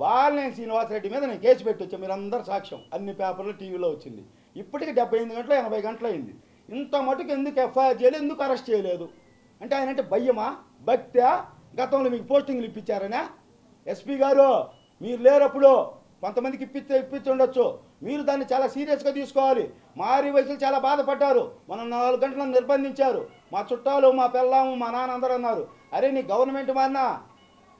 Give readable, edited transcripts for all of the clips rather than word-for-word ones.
బాలినేని శ్రీనివాసరెడ్డి మీద నేను కేసు పెట్టి వచ్చాను, మీరందరూ సాక్ష్యం, అన్ని పేపర్లు టీవీలో వచ్చింది. ఇప్పటికి 78 గంటలు 80 గంటలు అయింది. ఇంత మటుకు ఎందుకు ఎఫ్ఐఆర్ చేయలేదు, ఎందుకు అరెస్ట్ చేయలేదు అంటే ఆయన అంటే భయ్యమా, భక్త్యా, గతంలో మీకు పోస్టింగ్లు ఇప్పించారనా? ఎస్పీ గారు మీరు లేరప్పుడు కొంతమందికి ఇప్పించి ఉండొచ్చు, మీరు దాన్ని చాలా సీరియస్గా తీసుకోవాలి. మారి వయసులు చాలా బాధపడ్డారు, మనం 4 గంటలను నిర్బంధించారు, మా చుట్టాలు, మా పిల్లము, మా నాన్న అందరూ అన్నారు, అరే నీ గవర్నమెంట్ మారినా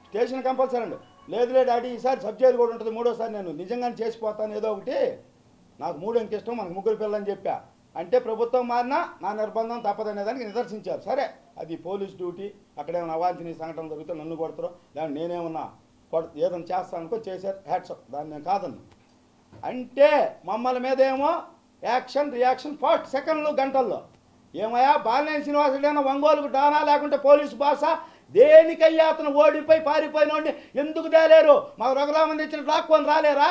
స్టేషన్ కంపల్సరీ అండి. లేదు డాడీ ఈసారి సబ్ జైలు కూడా ఉంటుంది, 3వసారి నేను నిజంగానే చేసిపోతాను ఏదో ఒకటి, నాకు 3 అంకె ఇష్టం, మనకు 3 పిల్లలని చెప్పా. అంటే ప్రభుత్వం మారినా నా నిర్బంధం తప్పదనేదానికి నిదర్శించారు. సరే అది పోలీస్ డ్యూటీ, అక్కడేమైనా అవాంఛనీయ సంఘటనలు జరిగితే నన్ను కొడతారో దాన్ని నేనేమన్నా ఏదైనా చేస్తానుకో, చేశారు, హ్యాట్సప్, దాన్ని నేను కాదన్ను. అంటే మమ్మల్ని మీద ఏమో యాక్షన్ రియాక్షన్ ఫాస్ట్ సెకండ్లు గంటల్లో. ఏమయ్యా బాలినేని శ్రీనివాసరెడ్డి ఒంగోలుకు డానా లేకుంటే పోలీసు భాష దేనికయ్యా అతను ఓడిపోయి పారిపోయినోడిని ఎందుకు తేలేరు? మాకు రఘురామన్ తెచ్చిన లాక్కొని రాలేరా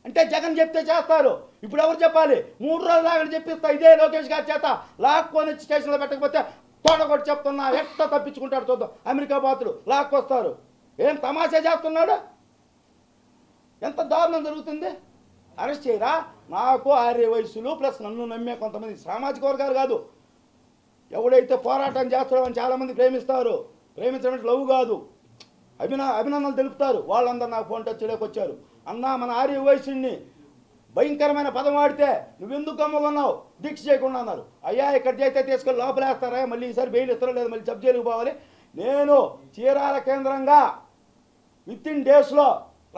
అంటే జగన్ చెప్తే చేస్తారు. ఇప్పుడు ఎవరు చెప్పాలి? 3 రోజులు ఆగని చెప్పిస్తా, ఇదే లోకేష్ గారి చేత లాక్కొని వచ్చి స్టేషన్లో పెట్టకపోతే తోడగొట్టి చెప్తున్నా, ఎట్లా తప్పించుకుంటాడు చూద్దాం. అమెరికా బాతులు లాక్కొస్తారు, ఏం తమాషా చేస్తున్నాడు? ఎంత దారుణం జరుగుతుంది? అరెస్ట్ చేయరా? నాకు 60 వయసులు ప్లస్ నన్ను నమ్మే కొంతమంది సామాజిక వర్గాలు కాదు, ఎవడైతే పోరాటం చేస్తాడో అని చాలామంది ప్రేమిస్తారు, ప్రేమించడం లవ్ కాదు, అభినందనలు తెలుపుతారు, వాళ్ళందరూ నాకు ఫోన్ టచ్ వచ్చారు. అన్నా మన 60 వయసుని భయంకరమైన పదం వాడితే నువ్వెందుకు గమ్మకున్నావు, దీక్ష చేయకుండా అన్నారు. అయ్యా ఇక్కడ చేస్తే తీసుకొని లోపలేస్తారా, మళ్ళీ ఈసారి బెయిల్ ఇస్తారో లేదు, మళ్ళీ సబ్ జైలుకు పోవాలి. నేను చీరాల కేంద్రంగా వితిన్ డేస్లో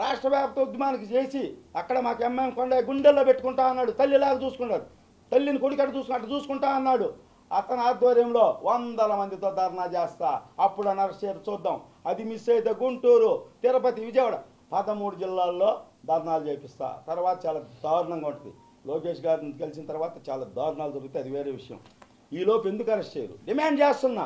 రాష్ట్ర వ్యాప్త ఉద్యమానికి చేసి అక్కడ మాకు ఎంఎం కొండ గుండెల్లో పెట్టుకుంటా అన్నాడు, తల్లిలాగా చూసుకున్నాడు, తల్లిని కొడుకట్టు చూసుకున్నట్టు చూసుకుంటా అన్నాడు. అతని ఆధ్వర్యంలో 100 మందితో ధర్నా చేస్తా, అప్పుడు అరెస్ట్ చేసి చూద్దాం. అది మిస్ అయితే గుంటూరు, తిరుపతి, విజయవాడ 13 జిల్లాల్లో ధర్నాలు చేపిస్తా. తర్వాత చాలా దారుణంగా ఉంటుంది. లోకేష్ గారిని కలిసిన తర్వాత చాలా దారుణాలు జరుగుతాయి, అది వేరే విషయం. ఈలోపు ఎందుకు అరెస్ట్ చేయరు డిమాండ్ చేస్తున్నా.